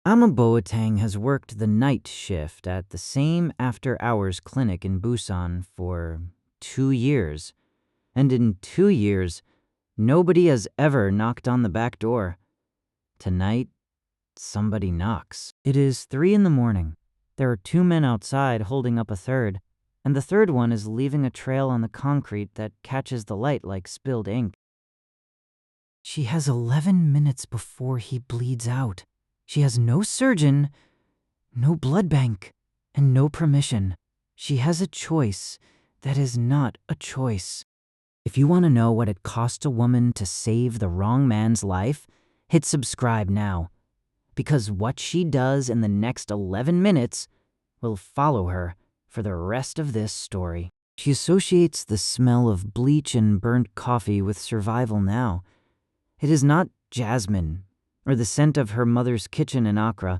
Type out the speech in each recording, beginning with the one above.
Ama Boateng has worked the night shift at the same after-hours clinic in Busan for 2 years. And in 2 years, nobody has ever knocked on the back door. Tonight, somebody knocks. It is 3 in the morning. There are 2 men outside holding up a third, and the third one is leaving a trail on the concrete that catches the light like spilled ink. She has 11 minutes before he bleeds out. She has no surgeon, no blood bank, and no permission. She has a choice that is not a choice. If you want to know what it costs a woman to save the wrong man's life, hit subscribe now. Because what she does in the next 11 minutes will follow her for the rest of this story. She associates the smell of bleach and burnt coffee with survival now. It is not jasmine, or the scent of her mother's kitchen in Accra,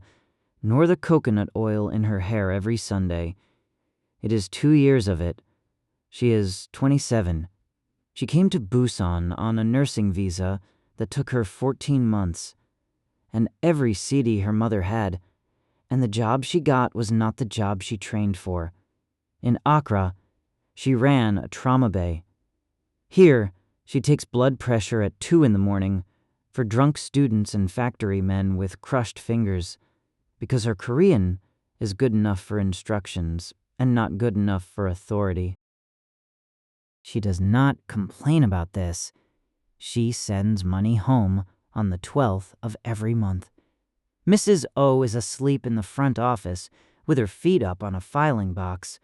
nor the coconut oil in her hair every Sunday. It is 2 years of it. She is 27. She came to Busan on a nursing visa that took her 14 months. And every CD her mother had, and the job she got was not the job she trained for. In Accra, she ran a trauma bay. Here, she takes blood pressure at 2 in the morning for drunk students and factory men with crushed fingers, because her Korean is good enough for instructions and not good enough for authority. She does not complain about this. She sends money home on the 12th of every month. Mrs. O is asleep in the front office with her feet up on a filing box.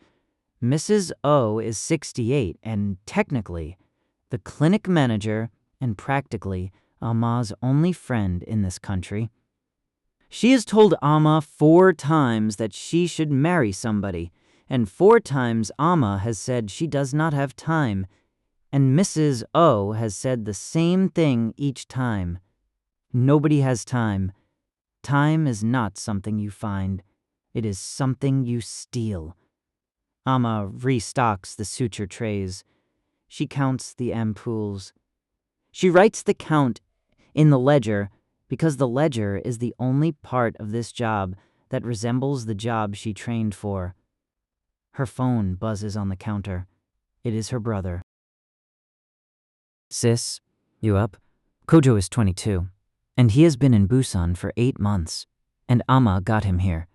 Mrs. O is 68 and technically the clinic manager and practically Ama's only friend in this country. She has told Ama 4 times that she should marry somebody, and 4 times Ama has said she does not have time, and Mrs. O has said the same thing each time. Nobody has time. Time is not something you find. It is something you steal. Ama restocks the suture trays. She counts the ampoules. She writes the count in the ledger because the ledger is the only part of this job that resembles the job she trained for. Her phone buzzes on the counter. It is her brother. Sis, you up? Kojo is 22. And he has been in Busan for 8 months, and Ama got him here.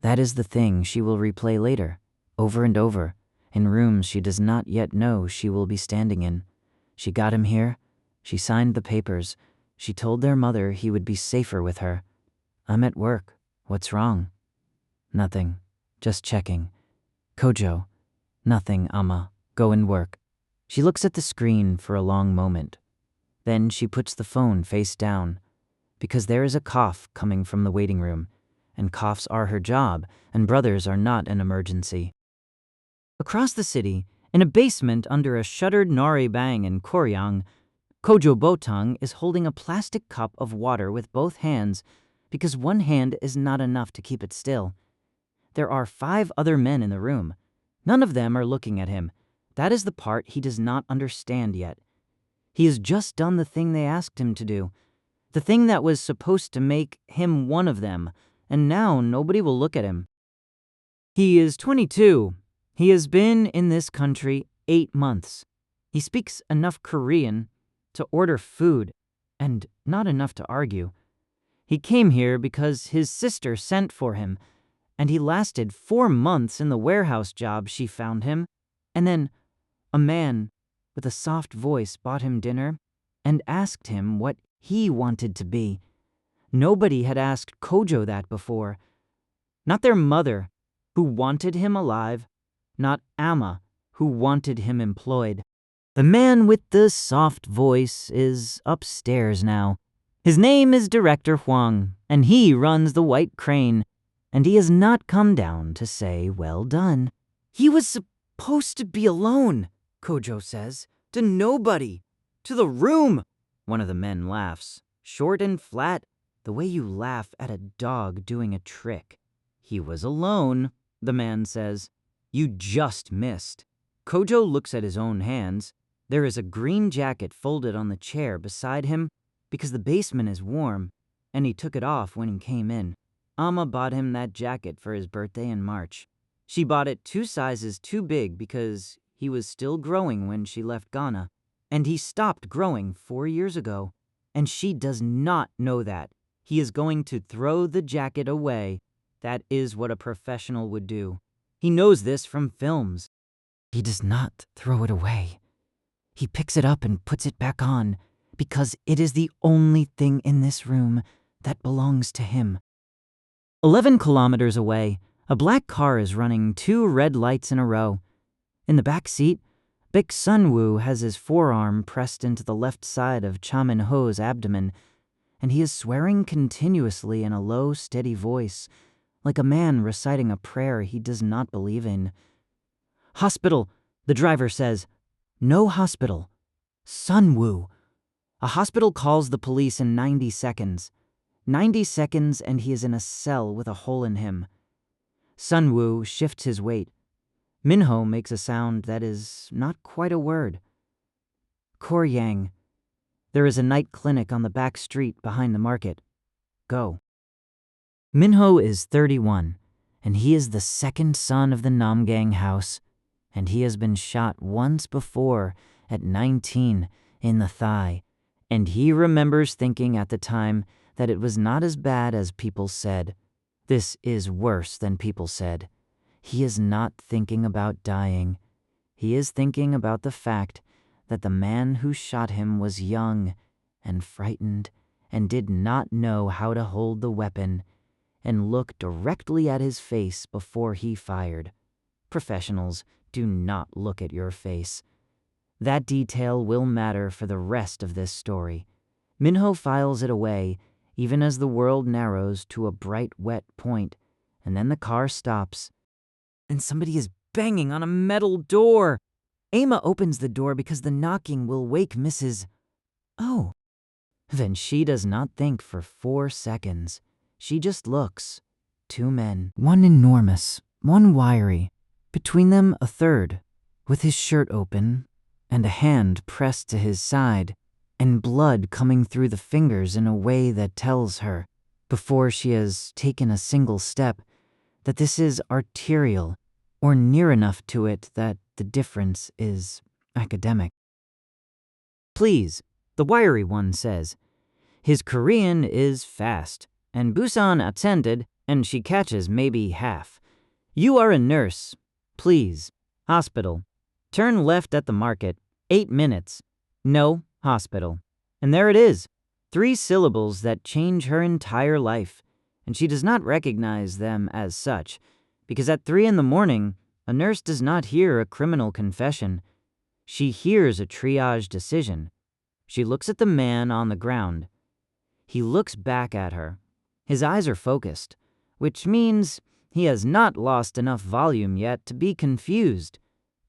That is the thing she will replay later, over and over, in rooms she does not yet know she will be standing in. She got him here, she signed the papers, she told their mother he would be safer with her. I'm at work. What's wrong? Nothing. Just checking. Kojo. Nothing, Ama. Go and work. She looks at the screen for a long moment. Then she puts the phone face down. Because there is a cough coming from the waiting room, and coughs are her job, and brothers are not an emergency. Across the city, in a basement under a shuttered Nari Bang in Koryang, Kojo Botang is holding a plastic cup of water with both hands because one hand is not enough to keep it still. There are 5 other men in the room. None of them are looking at him. That is the part he does not understand yet. He has just done the thing they asked him to do. The thing that was supposed to make him one of them, and now nobody will look at him. He is 22. He has been in this country 8 months. He speaks enough Korean to order food, and not enough to argue. He came here because his sister sent for him, and he lasted 4 months in the warehouse job she found him, and then a man with a soft voice bought him dinner and asked him what he wanted to be. Nobody had asked Kojo that before. Not their mother, who wanted him alive, not Ama, who wanted him employed. The man with the soft voice is upstairs now. His name is Director Huang, and he runs the White Crane, and he has not come down to say well done. He was supposed to be alone, Kojo says, to nobody, to the room. One of the men laughs, short and flat, the way you laugh at a dog doing a trick. He was alone, the man says. You just missed. Kojo looks at his own hands. There is a green jacket folded on the chair beside him because the basement is warm, and he took it off when he came in. Ama bought him that jacket for his birthday in March. She bought it 2 sizes too big because he was still growing when she left Ghana, and he stopped growing 4 years ago. And she does not know that. He is going to throw the jacket away. That is what a professional would do. He knows this from films. He does not throw it away. He picks it up and puts it back on because it is the only thing in this room that belongs to him. 11 kilometers away, a black car is running 2 red lights in a row. In the back seat, Baek Sun-woo has his forearm pressed into the left side of Cha Min-ho's abdomen, and he is swearing continuously in a low, steady voice, like a man reciting a prayer he does not believe in. "Hospital," the driver says. "No hospital. Sun-woo." A hospital calls the police in 90 seconds. 90 seconds and he is in a cell with a hole in him. Sun-woo shifts his weight. Min-ho makes a sound that is not quite a word. Koryang. There is a night clinic on the back street behind the market. Go. Min-ho is 31, and he is the second son of the Namgang house, and he has been shot once before at 19 in the thigh, and he remembers thinking at the time that it was not as bad as people said. This is worse than people said. He is not thinking about dying. He is thinking about the fact that the man who shot him was young and frightened and did not know how to hold the weapon and look directly at his face before he fired. Professionals do not look at your face. That detail will matter for the rest of this story. Min-ho files it away, even as the world narrows to a bright, wet point, and then the car stops. And somebody is banging on a metal door. Ama opens the door because the knocking will wake Mrs. Oh. Then she does not think for 4 seconds. She just looks. 2 men, one enormous, one wiry. Between them a third, with his shirt open and a hand pressed to his side, and blood coming through the fingers in a way that tells her, before she has taken a single step, that this is arterial, or near enough to it that the difference is academic. "Please," the wiry one says. His Korean is fast, and Busan attended, and she catches maybe half. "You are a nurse. Please. Hospital. Turn left at the market. 8 minutes. No, hospital." And there it is. 3 syllables that change her entire life, and she does not recognize them as such, because at 3 in the morning, a nurse does not hear a criminal confession. She hears a triage decision. She looks at the man on the ground. He looks back at her. His eyes are focused, which means he has not lost enough volume yet to be confused,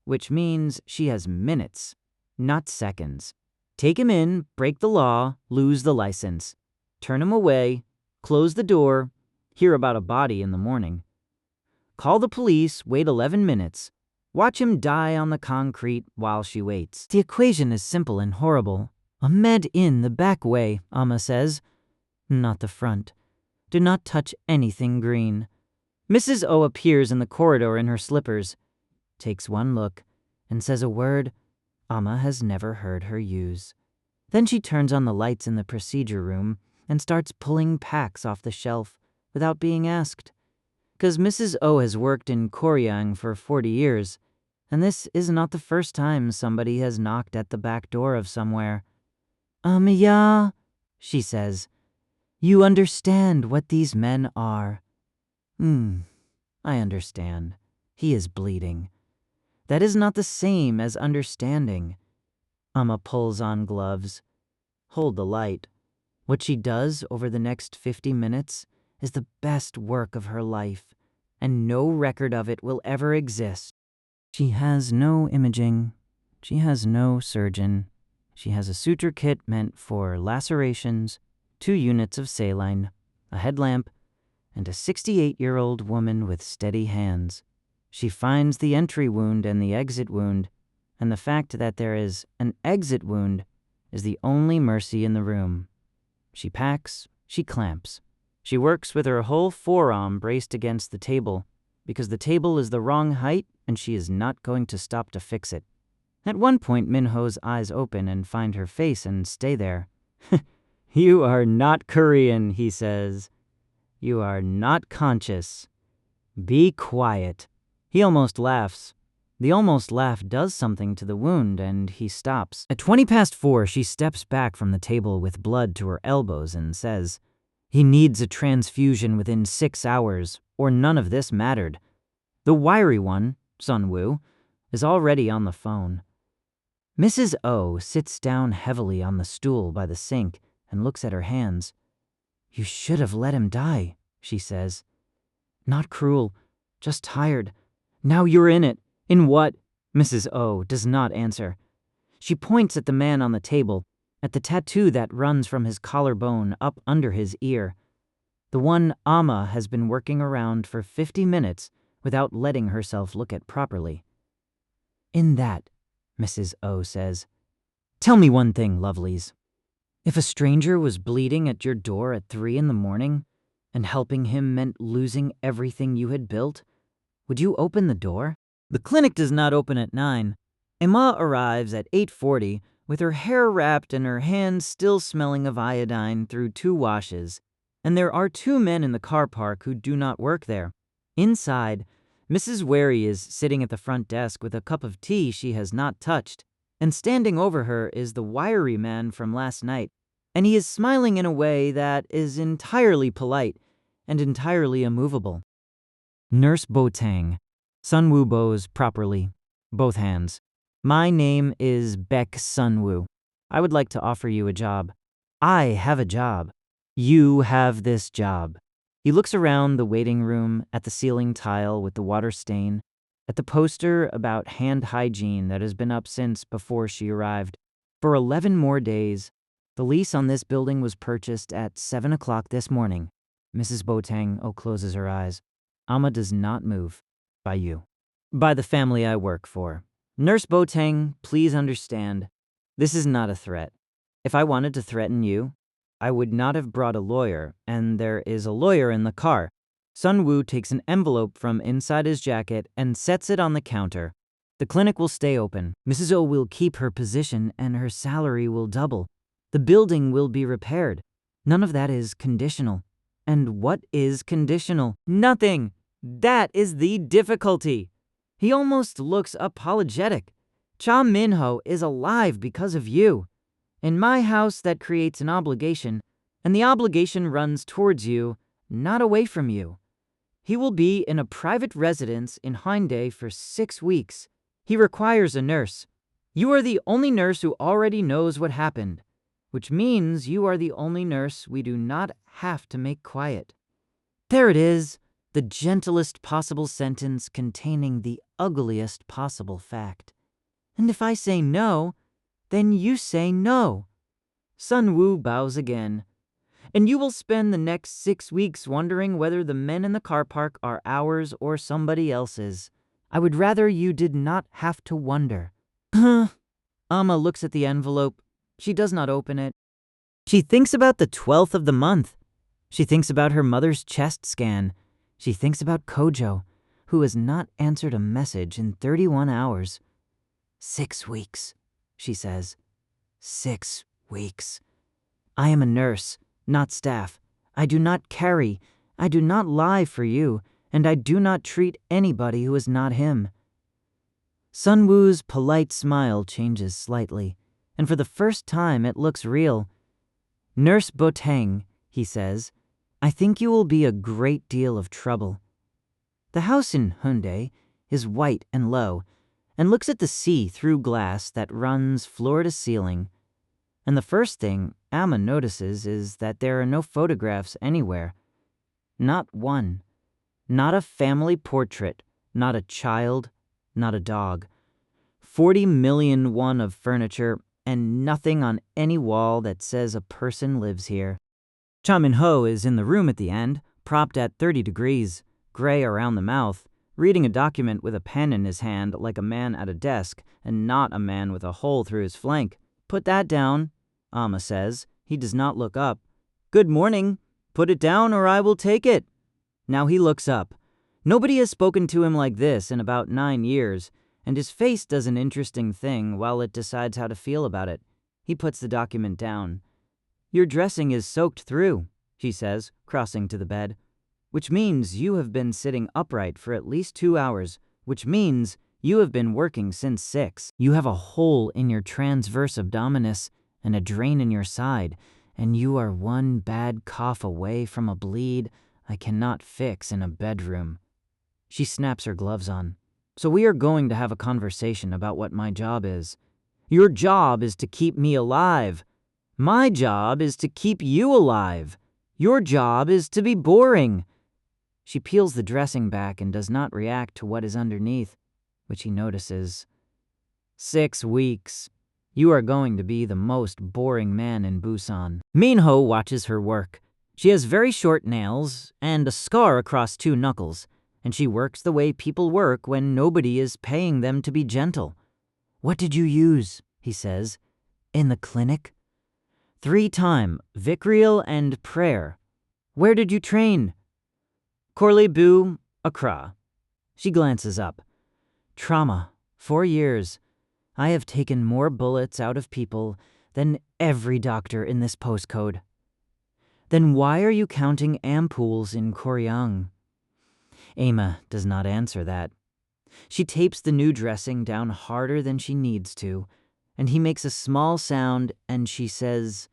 which means she has minutes, not seconds. Take him in, break the law, lose the license. Turn him away, close the door, hear about a body in the morning. Call the police, wait 11 minutes. Watch him die on the concrete while she waits. The equation is simple and horrible. A med in the back way, Ama says. Not the front. Do not touch anything green. Mrs. O appears in the corridor in her slippers, takes one look, and says a word Ama has never heard her use. Then she turns on the lights in the procedure room and starts pulling packs off the shelf without being asked. Because Mrs. O has worked in Koryang for 40 years, and this is not the first time somebody has knocked at the back door of somewhere. Yeah, she says. You understand what these men are. I understand. He is bleeding. That is not the same as understanding. Ama pulls on gloves. Hold the light. What she does over the next 50 minutes is the best work of her life, and no record of it will ever exist. She has no imaging. She has no surgeon. She has a suture kit meant for lacerations, 2 units of saline, a headlamp, and a 68-year-old woman with steady hands. She finds the entry wound and the exit wound, and the fact that there is an exit wound is the only mercy in the room. She packs, she clamps. She works with her whole forearm braced against the table because the table is the wrong height and she is not going to stop to fix it. At one point, Minho's eyes open and find her face and stay there. "You are not Korean," he says. "You are not conscious. Be quiet." He almost laughs. The almost laugh does something to the wound, and he stops. At 4:20, she steps back from the table with blood to her elbows and says, "He needs a transfusion within 6 hours, or none of this mattered." The wiry one, Sunwoo, is already on the phone. Mrs. O sits down heavily on the stool by the sink and looks at her hands. "You should have let him die," she says. "Not cruel, just tired. Now you're in it." "In what?" Mrs. O does not answer. She points at the man on the table, at the tattoo that runs from his collarbone up under his ear. The one Ama has been working around for 50 minutes without letting herself look at properly. "In that," Mrs. O says. "Tell me one thing, lovelies. If a stranger was bleeding at your door at 3 in the morning, and helping him meant losing everything you had built, would you open the door?" The clinic does not open at 9. Ama arrives at 8:40 with her hair wrapped and her hands still smelling of iodine through 2 washes, and there are 2 men in the car park who do not work there. Inside, Mrs. Wary is sitting at the front desk with a cup of tea she has not touched, and standing over her is the wiry man from last night, and he is smiling in a way that is entirely polite and entirely immovable. Nurse Boateng. Sunwoo bows properly, both hands. "My name is Baek Sunwoo. I would like to offer you a job. I have a job. You have this job." He looks around the waiting room, at the ceiling tile with the water stain, at the poster about hand hygiene that has been up since before she arrived. For 11 more days. The lease on this building was purchased at 7 o'clock this morning. Mrs. Boateng closes her eyes. "Ama does not move. By you. By the family I work for. Nurse Boateng, please understand, this is not a threat. If I wanted to threaten you, I would not have brought a lawyer, and there is a lawyer in the car." Sunwoo takes an envelope from inside his jacket and sets it on the counter. "The clinic will stay open. Mrs. O will keep her position and her salary will double. The building will be repaired. None of that is conditional." "And what is conditional?" "Nothing! That is the difficulty." He almost looks apologetic. "Cha Minho is alive because of you. In my house, that creates an obligation, and the obligation runs towards you, not away from you. He will be in a private residence in Hyundai for 6 weeks. He requires a nurse. You are the only nurse who already knows what happened, which means you are the only nurse we do not have to make quiet." There it is. The gentlest possible sentence containing the ugliest possible fact. "And if I say no, then you say no." Sunwoo bows again. "And you will spend the next 6 weeks wondering whether the men in the car park are ours or somebody else's. I would rather you did not have to wonder." Ama looks at the envelope. She does not open it. She thinks about the 12th of the month. She thinks about her mother's chest scan. She thinks about Kojo, who has not answered a message in 31 hours. 6 weeks, she says. 6 weeks. "I am a nurse, not staff. I do not carry. I do not lie for you, and I do not treat anybody who is not him." Sunwoo's polite smile changes slightly, and for the first time it looks real. "Nurse Boateng," he says, "I think you will be a great deal of trouble." The house in Hyundai is white and low, and looks at the sea through glass that runs floor to ceiling. And the first thing Ama notices is that there are no photographs anywhere. Not one. Not a family portrait, not a child, not a dog. 40 million won of furniture, and nothing on any wall that says a person lives here. Cha Min-ho is in the room at the end, propped at 30 degrees, gray around the mouth, reading a document with a pen in his hand like a man at a desk and not a man with a hole through his flank. "Put that down," Ama says. He does not look up. "Good morning," Put it down or I will take it." Now he looks up. Nobody has spoken to him like this in about 9 years, and his face does an interesting thing while it decides how to feel about it. He puts the document down. "Your dressing is soaked through," she says, crossing to the bed. "Which means you have been sitting upright for at least 2 hours, which means you have been working since 6. You have a hole in your transverse abdominis and a drain in your side, and you are one bad cough away from a bleed I cannot fix in a bedroom." She snaps her gloves on. "So we are going to have a conversation about what my job is. Your job is to keep me alive. My job is to keep you alive. Your job is to be boring." She peels the dressing back and does not react to what is underneath, which he notices. 6 weeks. You are going to be the most boring man in Busan. Minho watches her work. She has very short nails and a scar across 2 knuckles, and she works the way people work when nobody is paying them to be gentle. "What did you use?" he says. "In the clinic?" 3 times, vitriol and prayer. "Where did you train?" "Korlebu, Accra." She glances up. "Trauma, 4 years. I have taken more bullets out of people than every doctor in this postcode." "Then why are you counting ampoules in Koryang?" Ama does not answer that. She tapes the new dressing down harder than she needs to, and he makes a small sound and she says,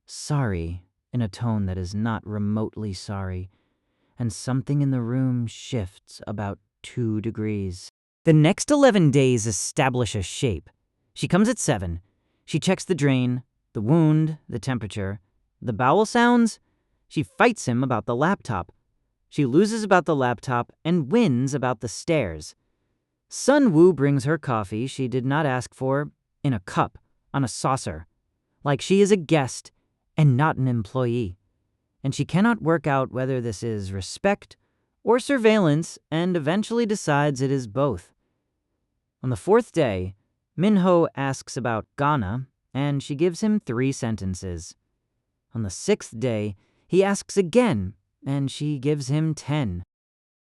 "Sorry," in a tone that is not remotely sorry, and something in the room shifts about 2 degrees. The next 11 days establish a shape. She comes at 7. She checks the drain, the wound, the temperature, the bowel sounds. She fights him about the laptop. She loses about the laptop and wins about the stairs. Sun Woo brings her coffee she did not ask for in a cup on a saucer, like she is a guest and not an employee. And she cannot work out whether this is respect or surveillance and eventually decides it is both. On the 4th day, Minho asks about Ghana, and she gives him 3 sentences. On the 6th day, he asks again, and she gives him 10.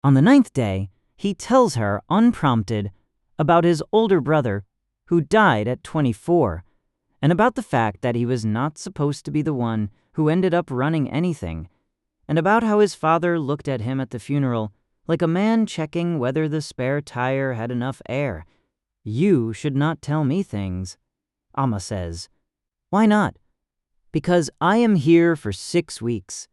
On the 9th day, he tells her, unprompted, about his older brother, who died at 24, and about the fact that he was not supposed to be the one who ended up running anything, and about how his father looked at him at the funeral like a man checking whether the spare tire had enough air. "You should not tell me things," Ama says. "Why not?" "Because I am here for 6 weeks,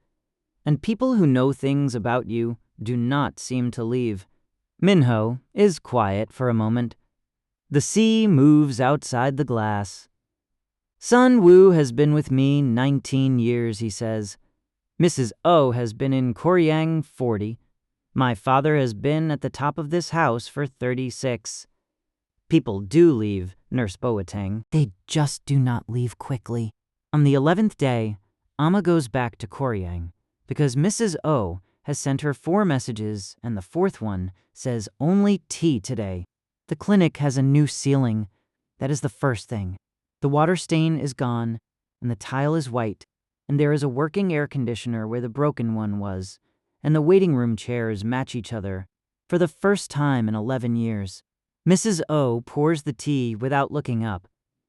and people who know things about you do not seem to leave." Minho is quiet for a moment. The sea moves outside the glass. "Sun Woo has been with me 19 years, he says. Mrs. O has been in Koryang 40. My father has been at the top of this house for 36. People do leave, Nurse Boateng. They just do not leave quickly." On the 11th day, Ama goes back to Koryang because Mrs. O has sent her 4 messages and the 4th one says only tea today. The clinic has a new ceiling. That is the first thing. The water stain is gone and the tile is white, and there is a working air conditioner where the broken one was, and the waiting room chairs match each other for the first time in 11 years. Mrs. O pours the tea without looking up.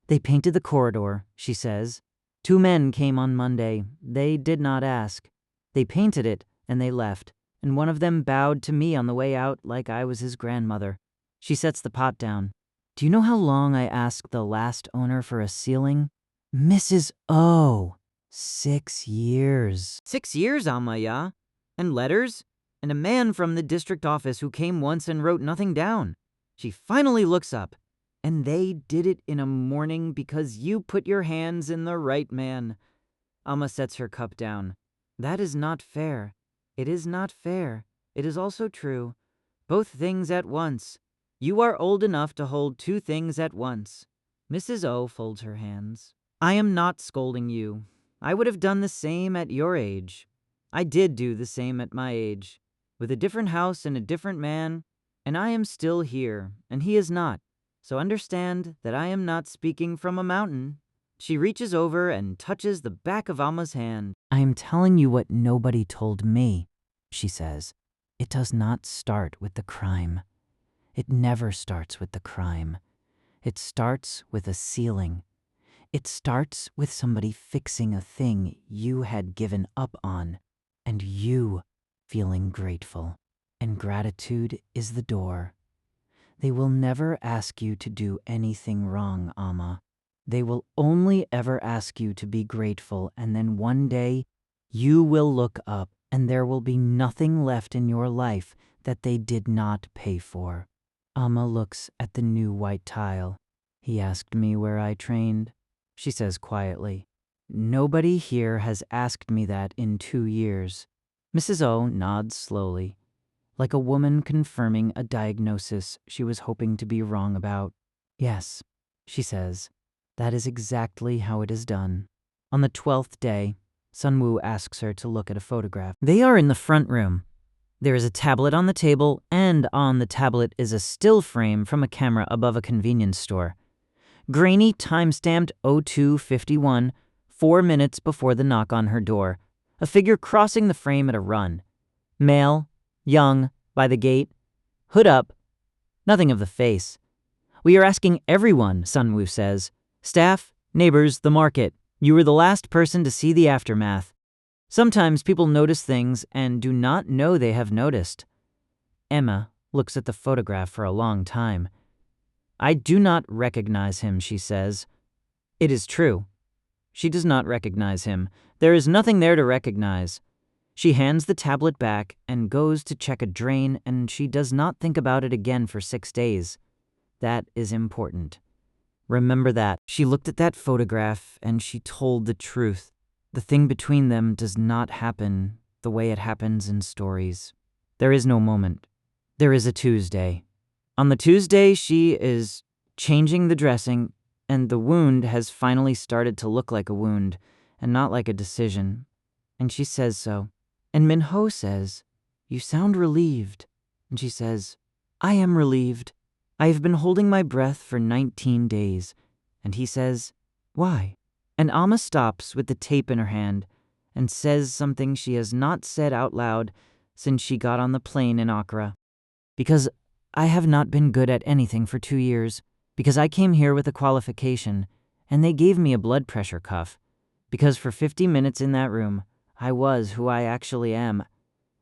"They painted the corridor," she says. 2 men came on Monday. They did not ask. They painted it and they left, and one of them bowed to me on the way out like I was his grandmother. She sets the pot down. "Do you know how long I asked the last owner for a ceiling?" "Mrs. O, 6 years. 6 years, Amaya. And letters? And a man from the district office who came once and wrote nothing down." She finally looks up. "And they did it in a morning because you put your hands in the right man." Ama sets her cup down. "That is not fair. It is not fair. It is also true. Both things at once. You are old enough to hold 2 things at once." Mrs. O folds her hands. "I am not scolding you. I would have done the same at your age. I did do the same at my age, with a different house and a different man, and I am still here, and he is not. So understand that I am not speaking from a mountain, She reaches over and touches the back of Ama's hand. "I am telling you what nobody told me," she says. "It does not start with the crime. It never starts with the crime. It starts with a ceiling. It starts with somebody fixing a thing you had given up on, and you feeling grateful. And gratitude is the door. They will never ask you to do anything wrong, Ama. They will only ever ask you to be grateful, and then one day you will look up and there will be nothing left in your life that they did not pay for." Ama looks at the new white tile. "He asked me where I trained," she says quietly. "Nobody here has asked me that in 2 years." Mrs. O nods slowly, like a woman confirming a diagnosis she was hoping to be wrong about. "Yes," she says, "that is exactly how it is done." On the 12th day, Sunwoo asks her to look at a photograph. They are in the front room. There is a tablet on the table, and on the tablet is a still frame from a camera above a convenience store. Grainy time-stamped 02:51, 4 minutes before the knock on her door. A figure crossing the frame at a run. Male, young, by the gate, hood up, nothing of the face. "We are asking everyone," Sunwoo says. "Staff, neighbors, the market. You were the last person to see the aftermath. Sometimes people notice things and do not know they have noticed." Emma looks at the photograph for a long time. "I do not recognize him," she says. It is true. She does not recognize him. There is nothing there to recognize. She hands the tablet back and goes to check a drain, and she does not think about it again for 6 days. That is important. Remember that. She looked at that photograph and she told the truth. The thing between them does not happen the way it happens in stories. There is no moment. There is a Tuesday. On the Tuesday, she is changing the dressing, and the wound has finally started to look like a wound and not like a decision. And she says so. And Minho says, "You sound relieved." And she says, "I am relieved. I have been holding my breath for 19 days. And he says, "Why?" And Ama stops with the tape in her hand and says something she has not said out loud since she got on the plane in Accra. "Because I have not been good at anything for 2 years. Because I came here with a qualification, and they gave me a blood pressure cuff. Because for 50 minutes in that room, I was who I actually am.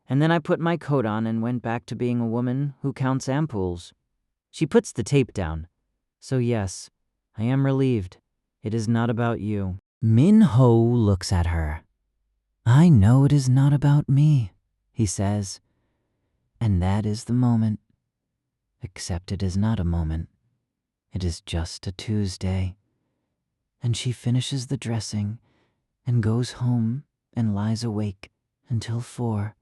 And then I put my coat on and went back to being a woman who counts ampoules." She puts the tape down. "So yes, I am relieved. It is not about you." Minho looks at her. "I know it is not about me," he says. "And that is the moment. Except it is not a moment. It is just a Tuesday." And she finishes the dressing and goes home and lies awake until 4.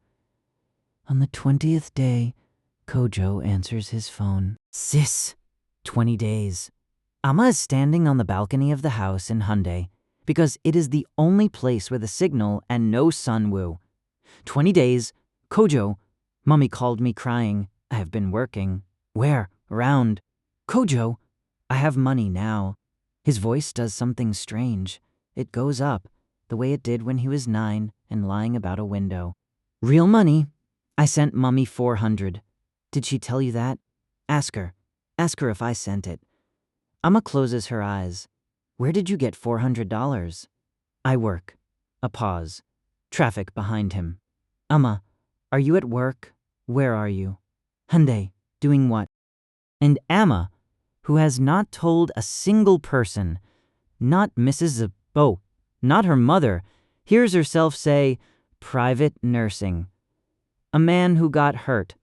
On the 20th day, Kojo answers his phone. "Sis, 20 days. Ama is standing on the balcony of the house in Hyundai because it is the only place with a signal and no Sunwoo. 20 days. Kojo, Mummy called me crying. I have been working. Where? Around. Kojo, I have money now." His voice does something strange. It goes up, the way it did when he was 9 and lying about a window. "Real money. I sent Mummy 400. Did she tell you that? Ask her. Ask her if I sent it." Ama closes her eyes. "Where did you get $400? "I work." A pause. Traffic behind him. "Ama, are you at work? Where are you?" "Hyundai. Doing what?" And Ama, who has not told a single person, not Mrs. Bo, not her mother, hears herself say, "Private nursing." A man who got hurt.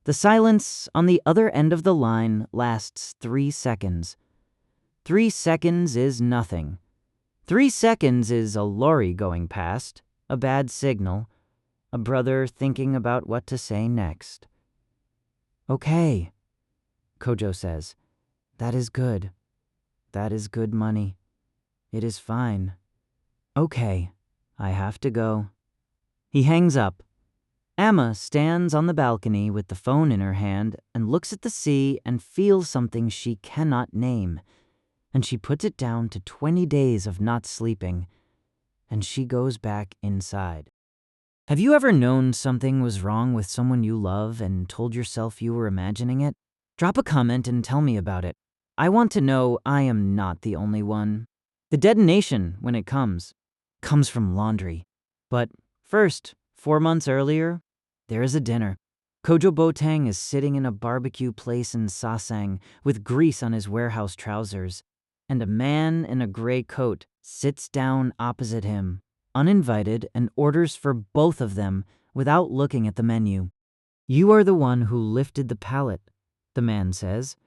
The silence on the other end of the line lasts 3 seconds. 3 seconds is nothing. 3 seconds is a lorry going past, a bad signal, a brother thinking about what to say next. "Okay," Kojo says. "That is good. That is good money. It is fine. Okay, I have to go." He hangs up. Ama stands on the balcony with the phone in her hand and looks at the sea and feels something she cannot name. and she puts it down to 20 days of not sleeping, and she goes back inside. Have you ever known something was wrong with someone you love and told yourself you were imagining it? Drop a comment and tell me about it. I want to know I am not the only one. The detonation, when it comes from laundry. But first, 4 months earlier, there is a dinner. Kojo Boateng is sitting in a barbecue place in Sasang with grease on his warehouse trousers, and a man in a gray coat sits down opposite him, uninvited, and orders for both of them without looking at the menu. "You are the one who lifted the pallet," the man says.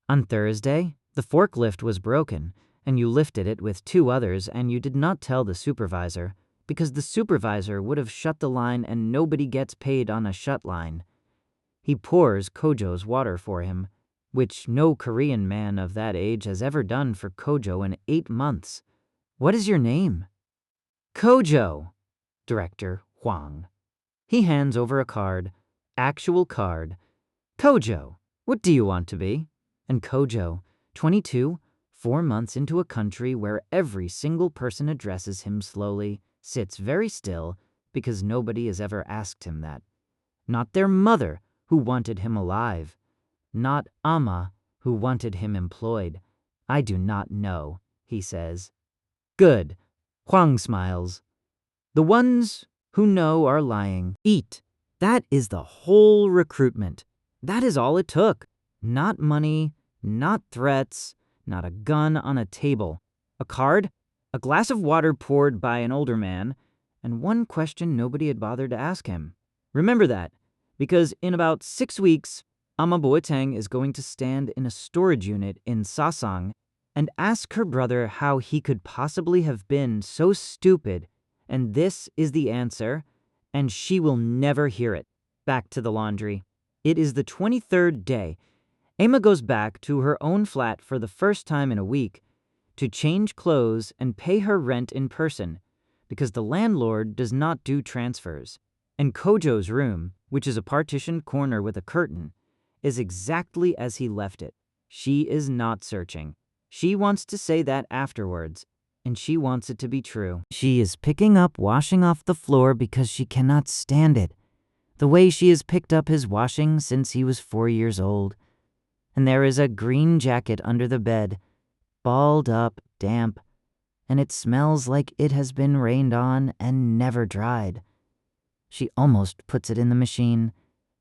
"On Thursday, the forklift was broken, and you lifted it with 2 others, and you did not tell the supervisor, because the supervisor would have shut the line and nobody gets paid on a shut line." He pours Kojo's water for him, which no Korean man of that age has ever done for Kojo in 8 months. "What is your name?" "Kojo." Director Hwang. He hands over a card, actual card. "Kojo, what do you want to be?" And Kojo, 22, 4 months into a country where every single person addresses him slowly, sits very still because nobody has ever asked him that. Not their mother, who wanted him alive. Not Ama, who wanted him employed. "I do not know," he says. "Good." Hwang smiles. "The ones who know are lying. Eat." That is the whole recruitment. That is all it took. Not money, not threats, not a gun on a table. A card, a glass of water poured by an older man, and one question nobody had bothered to ask him. Remember that, because in about 6 weeks, Ama Boateng is going to stand in a storage unit in Sasang and ask her brother how he could possibly have been so stupid, and this is the answer, and she will never hear it. Back to the laundry. It is the 23rd day. Ama goes back to her own flat for the first time in a week to change clothes and pay her rent in person, because the landlord does not do transfers. And Kojo's room, which is a partitioned corner with a curtain, is exactly as he left it. She is not searching. She wants to say that afterwards, and she wants it to be true. She is picking up washing off the floor because she cannot stand it, the way she has picked up his washing since he was 4 years old. And there is a green jacket under the bed, balled up, damp, and it smells like it has been rained on and never dried. She almost puts it in the machine.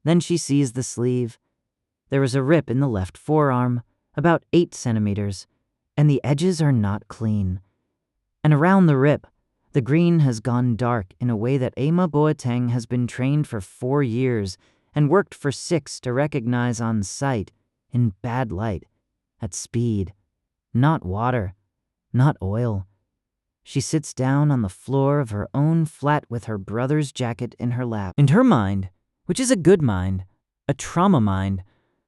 Then she sees the sleeve. There is a rip in the left forearm, about 8 centimeters, and the edges are not clean. And around the rip, the green has gone dark in a way that Ama Boateng has been trained for 4 years and worked for 6 to recognize on sight, in bad light, at speed. Not water, not oil. She sits down on the floor of her own flat with her brother's jacket in her lap. And her mind, which is a good mind, a trauma mind,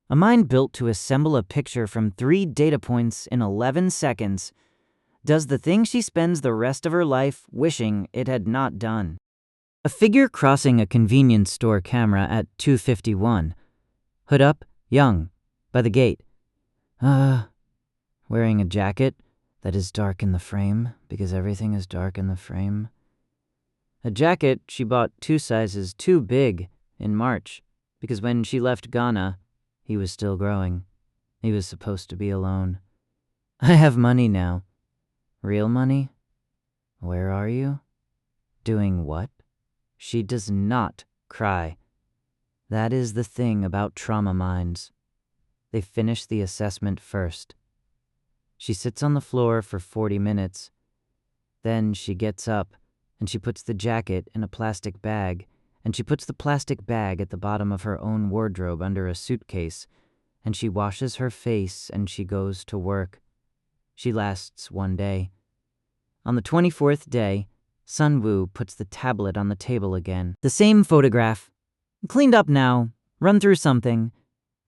a mind built to assemble a picture from 3 data points in 11 seconds, does the thing she spends the rest of her life wishing it had not done. A figure crossing a convenience store camera at 2:51. Hood up, young, by the gate. Wearing a jacket that is dark in the frame, because everything is dark in the frame. A jacket she bought 2 sizes too big in March, because when she left Ghana, he was still growing. He was supposed to be alone. "I have money now." "Real money? Where are you?" "Doing what?" She does not cry. That is the thing about trauma minds. They finish the assessment first. She sits on the floor for 40 minutes. Then she gets up, and she puts the jacket in a plastic bag, and she puts the plastic bag at the bottom of her own wardrobe under a suitcase, and she washes her face and she goes to work. She lasts 1 day. On the 24th day, Sunwoo puts the tablet on the table again. The same photograph. Cleaned up now. Run through something.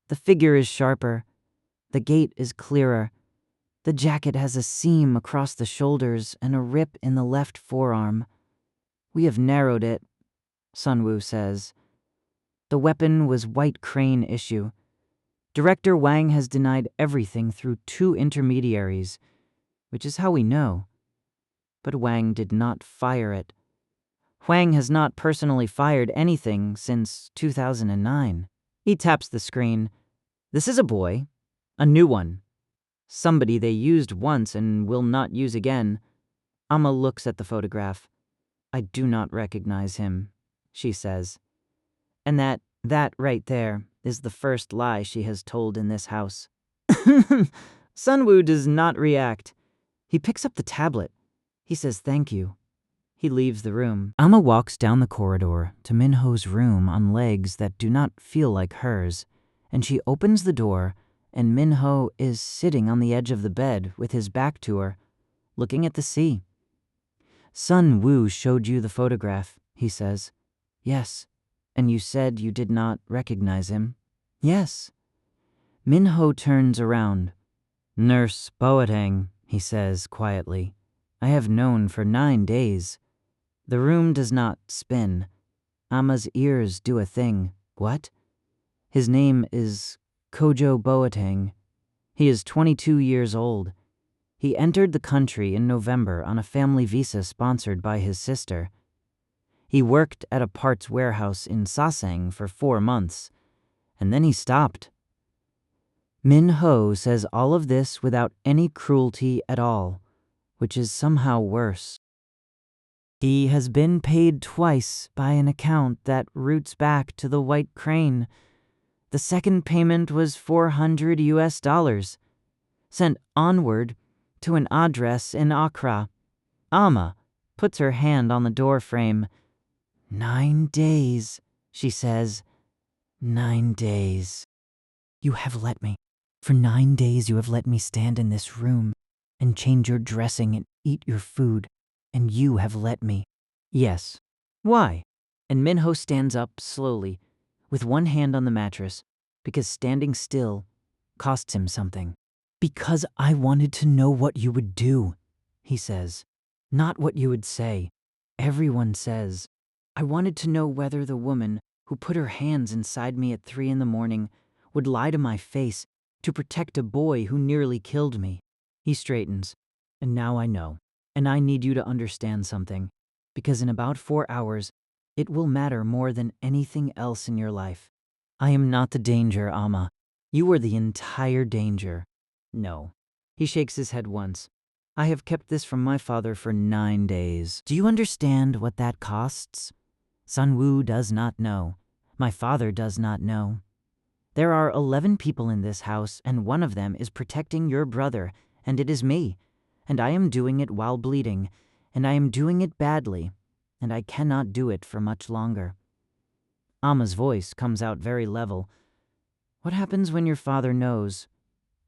The figure is sharper. The gait is clearer. The jacket has a seam across the shoulders and a rip in the left forearm. "We have narrowed it," Sunwoo says. The weapon was White Crane issue. Director Wang has denied everything through 2 intermediaries, which is how we know. But Wang did not fire it. Huang has not personally fired anything since 2009. He taps the screen. This is a boy. A new one. Somebody they used once and will not use again. Ama looks at the photograph. I do not recognize him, she says. And that right there is the first lie she has told in this house. Sunwoo does not react. He picks up the tablet. He says thank you. He leaves the room. Ama walks down the corridor to Minho's room on legs that do not feel like hers, and she opens the door, and Minho is sitting on the edge of the bed with his back to her, looking at the sea. Sun Woo showed you the photograph, he says. Yes. And you said you did not recognize him? Yes. Minho turns around. Nurse Boateng, he says quietly. I have known for 9 days. The room does not spin. Ama's ears do a thing. What? His name is Kojo Boateng. He is 22 years old. He entered the country in November on a family visa sponsored by his sister. He worked at a parts warehouse in Sasang for 4 months, and then he stopped. Min Ho says all of this without any cruelty at all, which is somehow worse. He has been paid twice by an account that roots back to the White Crane. The second payment was $400, sent onward to an address in Accra. Ama puts her hand on the door frame. 9 days, she says. 9 days. You have let me. For 9 days you have let me stand in this room and change your dressing and eat your food, and you have let me. Yes. Why? And Minho stands up slowly, with one hand on the mattress, because standing still costs him something. Because I wanted to know what you would do, he says. Not what you would say. Everyone says. I wanted to know whether the woman who put her hands inside me at 3 a.m. would lie to my face to protect a boy who nearly killed me. He straightens. And now I know. And I need you to understand something. Because in about 4 hours, it will matter more than anything else in your life. I am not the danger, Ama. You are the entire danger. No. He shakes his head once. I have kept this from my father for 9 days. Do you understand what that costs? Sunwoo does not know. My father does not know. There are 11 people in this house, and one of them is protecting your brother, and it is me. And I am doing it while bleeding, and I am doing it badly, and I cannot do it for much longer. Ama's voice comes out very level. What happens when your father knows?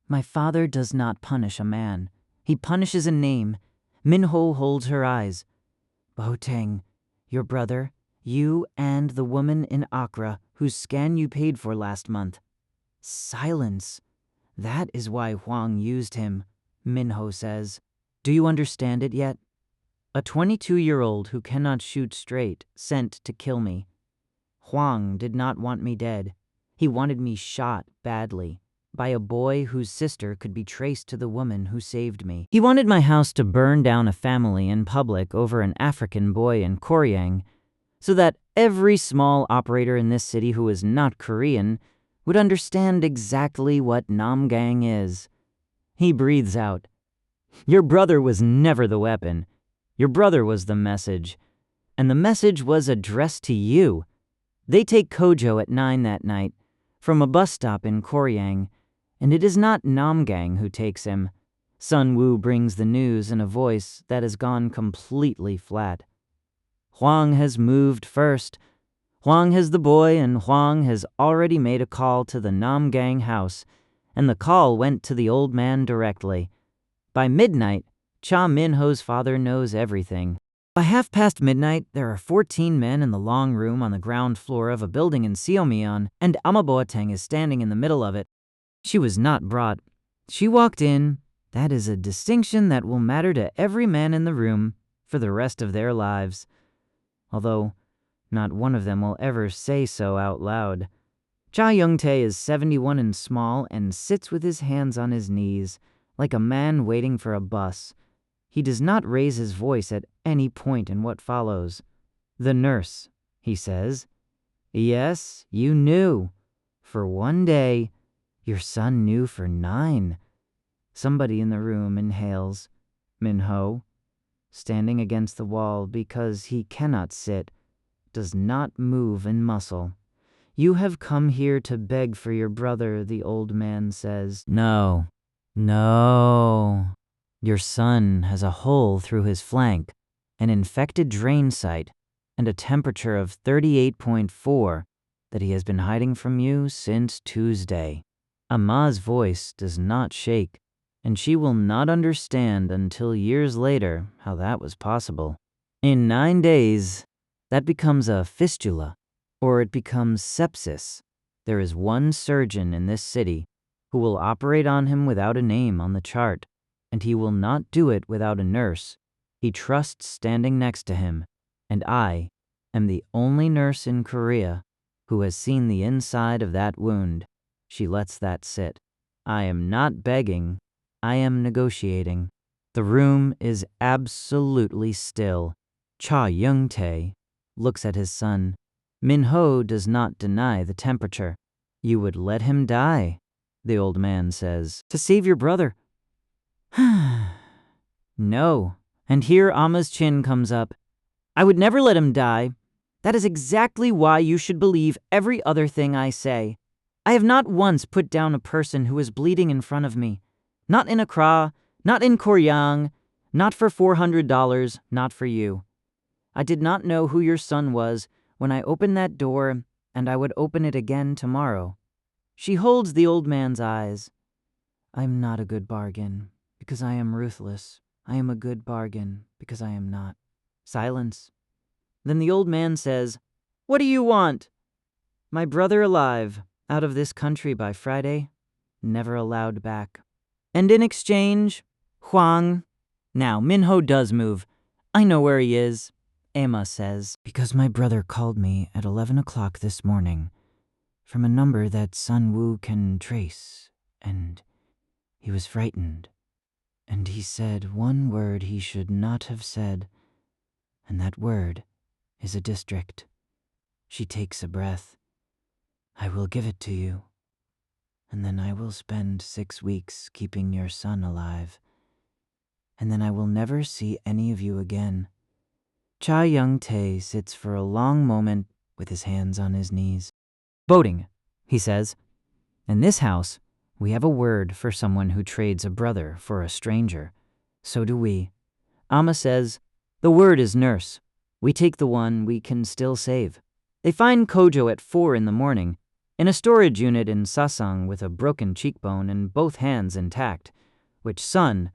My father does not punish a man. He punishes a name. Minho holds her eyes. Boateng, your brother, you and the woman in Accra whose scan you paid for last month. Silence. That is why Huang used him, Minho says. Do you understand it yet? A 22-year-old who cannot shoot straight, sent to kill me. Huang did not want me dead. He wanted me shot badly by a boy whose sister could be traced to the woman who saved me. He wanted my house to burn down a family in public over an African boy in Koryang, so that every small operator in this city who is not Korean would understand exactly what Namgang is. He breathes out. Your brother was never the weapon. Your brother was the message. And the message was addressed to you. They take Kojo at 9 that night, from a bus stop in Koryang, and it is not Namgang who takes him. Sun Woo brings the news in a voice that has gone completely flat. Huang has moved first. Huang has the boy, and Huang has already made a call to the Namgang house, and the call went to the old man directly. By midnight, Cha Minho's father knows everything. By midnight, there are 14 men in the long room on the ground floor of a building in Seomyeon, and Ama Boateng is standing in the middle of it. She was not brought. She walked in. That is a distinction that will matter to every man in the room for the rest of their lives. Although, not one of them will ever say so out loud. Cha Young-tae is 71 and small and sits with his hands on his knees, like a man waiting for a bus. He does not raise his voice at any point in what follows. "The nurse," he says. "Yes, you knew. For 1 day. Your son knew for 9. Somebody in the room inhales. Minho, standing against the wall because he cannot sit, does not move in muscle. "You have come here to beg for your brother," the old man says. "No. No. Your son has a hole through his flank, an infected drain site, and a temperature of 38.4 that he has been hiding from you since Tuesday." Ama's voice does not shake, and she will not understand until years later how that was possible. In 9 days, that becomes a fistula, or it becomes sepsis. There is one surgeon in this city who will operate on him without a name on the chart, and he will not do it without a nurse he trusts standing next to him, and I am the only nurse in Korea who has seen the inside of that wound. She lets that sit. I am not begging, I am negotiating. The room is absolutely still. Cha Young-tae looks at his son. Minho does not deny the temperature. "You would let him die," the old man says, "to save your brother." No. And here Ama's chin comes up. "I would never let him die. That is exactly why you should believe every other thing I say. I have not once put down a person who is bleeding in front of me. Not in Accra, not in Koryang, not for $400, not for you. I did not know who your son was when I opened that door, and I would open it again tomorrow." She holds the old man's eyes. "I'm not a good bargain, because I am ruthless. I am a good bargain, because I am not." Silence. Then the old man says, "What do you want?" "My brother alive, out of this country by Friday, never allowed back. And in exchange, Huang." Now, Minho does move. "I know where he is," Ama says. "Because my brother called me at 11 o'clock this morning from a number that Sun Woo can trace, and he was frightened. And he said one word he should not have said, and that word is a district." She takes a breath. "I will give it to you, and then I will spend 6 weeks keeping your son alive, and then I will never see any of you again." Cha Young-tae sits for a long moment with his hands on his knees. "Boating," he says. "In this house, we have a word for someone who trades a brother for a stranger. So do we." Ama says, "The word is nurse. We take the one we can still save." They find Kojo at 4 in the morning, in a storage unit in Sasang with a broken cheekbone and both hands intact, which Sun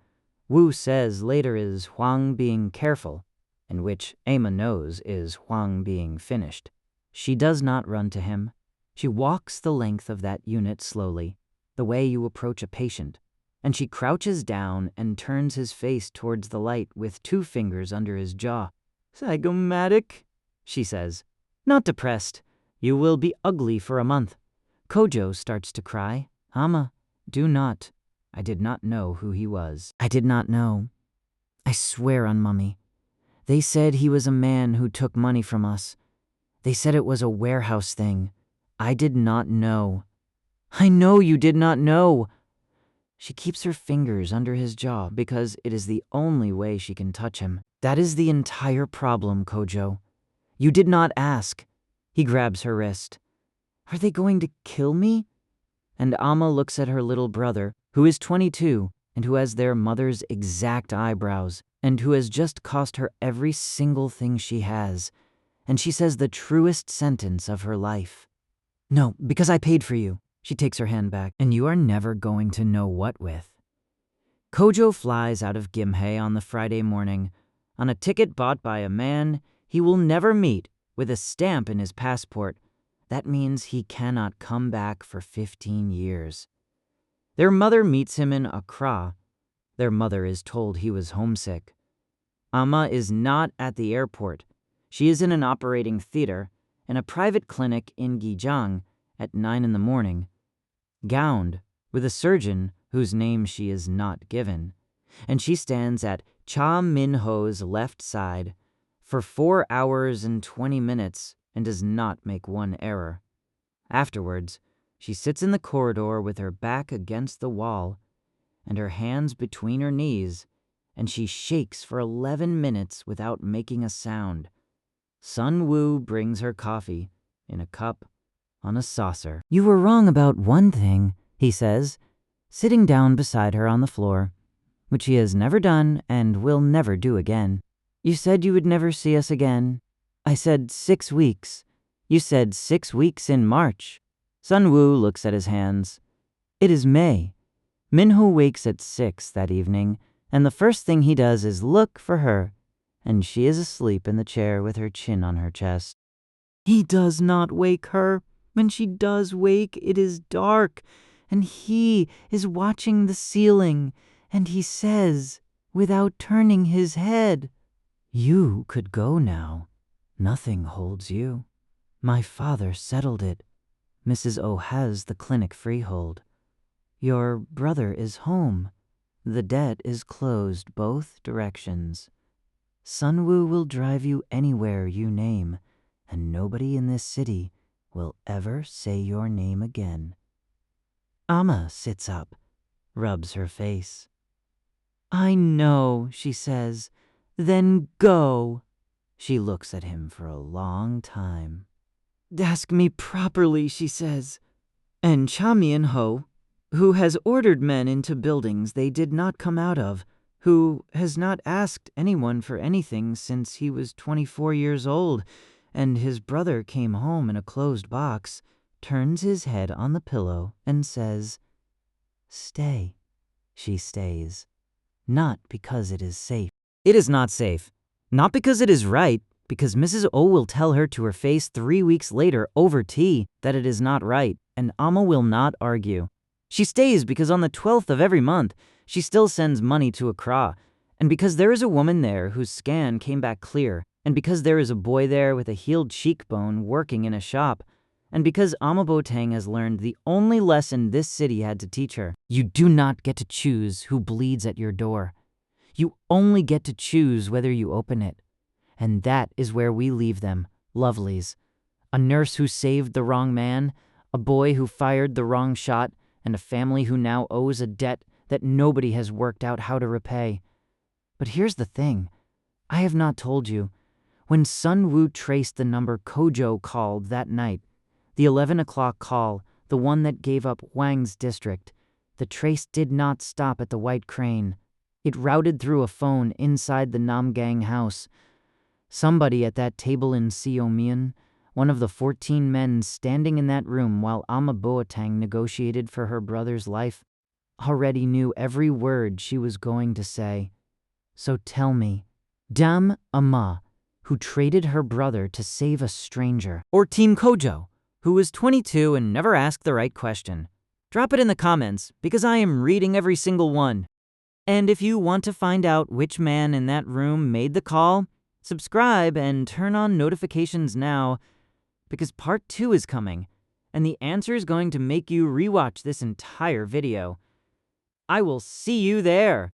Woo says later is Huang being careful, and which Ama knows is Huang being finished. She does not run to him. She walks the length of that unit slowly, the way you approach a patient, and she crouches down and turns his face towards the light with 2 fingers under his jaw. "Zygomatic," she says. "Not depressed. You will be ugly for a month." Kojo starts to cry. "Ama, do not." I did not know who he was. I did not know. I swear on Mummy. They said he was a man who took money from us. They said it was a warehouse thing. I did not know. "I know you did not know." She keeps her fingers under his jaw because it is the only way she can touch him. "That is the entire problem, Kojo. You did not ask." He grabs her wrist. "Are they going to kill me?" And Ama looks at her little brother, who is 22 and who has their mother's exact eyebrows, and who has just cost her every single thing she has. And she says the truest sentence of her life. "No, because I paid for you." She takes her hand back. "And you are never going to know what with." Kojo flies out of Gimhae on the Friday morning, on a ticket bought by a man he will never meet with a stamp in his passport. That means he cannot come back for 15 years. Their mother meets him in Accra. Their mother is told he was homesick. Ama is not at the airport. She is in an operating theater in a private clinic in Gijang at 9 in the morning, gowned, with a surgeon whose name she is not given, and she stands at Cha Min-ho's left side for 4 hours and 20 minutes and does not make one error. Afterwards, she sits in the corridor with her back against the wall and her hands between her knees, and she shakes for 11 minutes without making a sound. Sun Woo brings her coffee in a cup on a saucer. "You were wrong about one thing," he says, sitting down beside her on the floor, which he has never done and will never do again. "You said you would never see us again. I said 6 weeks. You said 6 weeks in March." Sun Woo looks at his hands. It is May. Minho wakes at 6 that evening, and the first thing he does is look for her, and she is asleep in the chair with her chin on her chest. He does not wake her. When she does wake, it is dark, and he is watching the ceiling, and he says, without turning his head, "You could go now. Nothing holds you. My father settled it. Mrs. O has the clinic freehold. Your brother is home. The debt is closed both directions. Sunwoo will drive you anywhere you name, and nobody in this city will ever say your name again." Ama sits up, rubs her face. "I know," she says. "Then go." She looks at him for a long time. "Ask me properly," she says. And Cha Min-ho, who has ordered men into buildings they did not come out of, who has not asked anyone for anything since he was 24 years old, and his brother came home in a closed box, turns his head on the pillow and says, "Stay." She stays. Not because it is safe. It is not safe. Not because it is right, because Mrs. O will tell her to her face 3 weeks later over tea that it is not right, and Ama will not argue. She stays because on the 12th of every month, she still sends money to Accra, and because there is a woman there whose scan came back clear, and because there is a boy there with a healed cheekbone working in a shop, and because Ama Boateng has learned the only lesson this city had to teach her. You do not get to choose who bleeds at your door. You only get to choose whether you open it. And that is where we leave them, lovelies. A nurse who saved the wrong man, a boy who fired the wrong shot, and a family who now owes a debt that nobody has worked out how to repay. But here's the thing. I have not told you. When Sun Woo traced the number Kojo called that night, the 11 o'clock call, the one that gave up Wang's district, the trace did not stop at the White Crane. It routed through a phone inside the Namgang house. Somebody at that table in Seomian, one of the 14 men standing in that room while Ama Boateng negotiated for her brother's life, already knew every word she was going to say. So tell me, Dame Ama, who traded her brother to save a stranger, or Team Kojo, who was 22 and never asked the right question? Drop it in the comments, because I am reading every single one. And if you want to find out which man in that room made the call, subscribe and turn on notifications now, because part 2 is coming, and the answer is going to make you rewatch this entire video. I will see you there.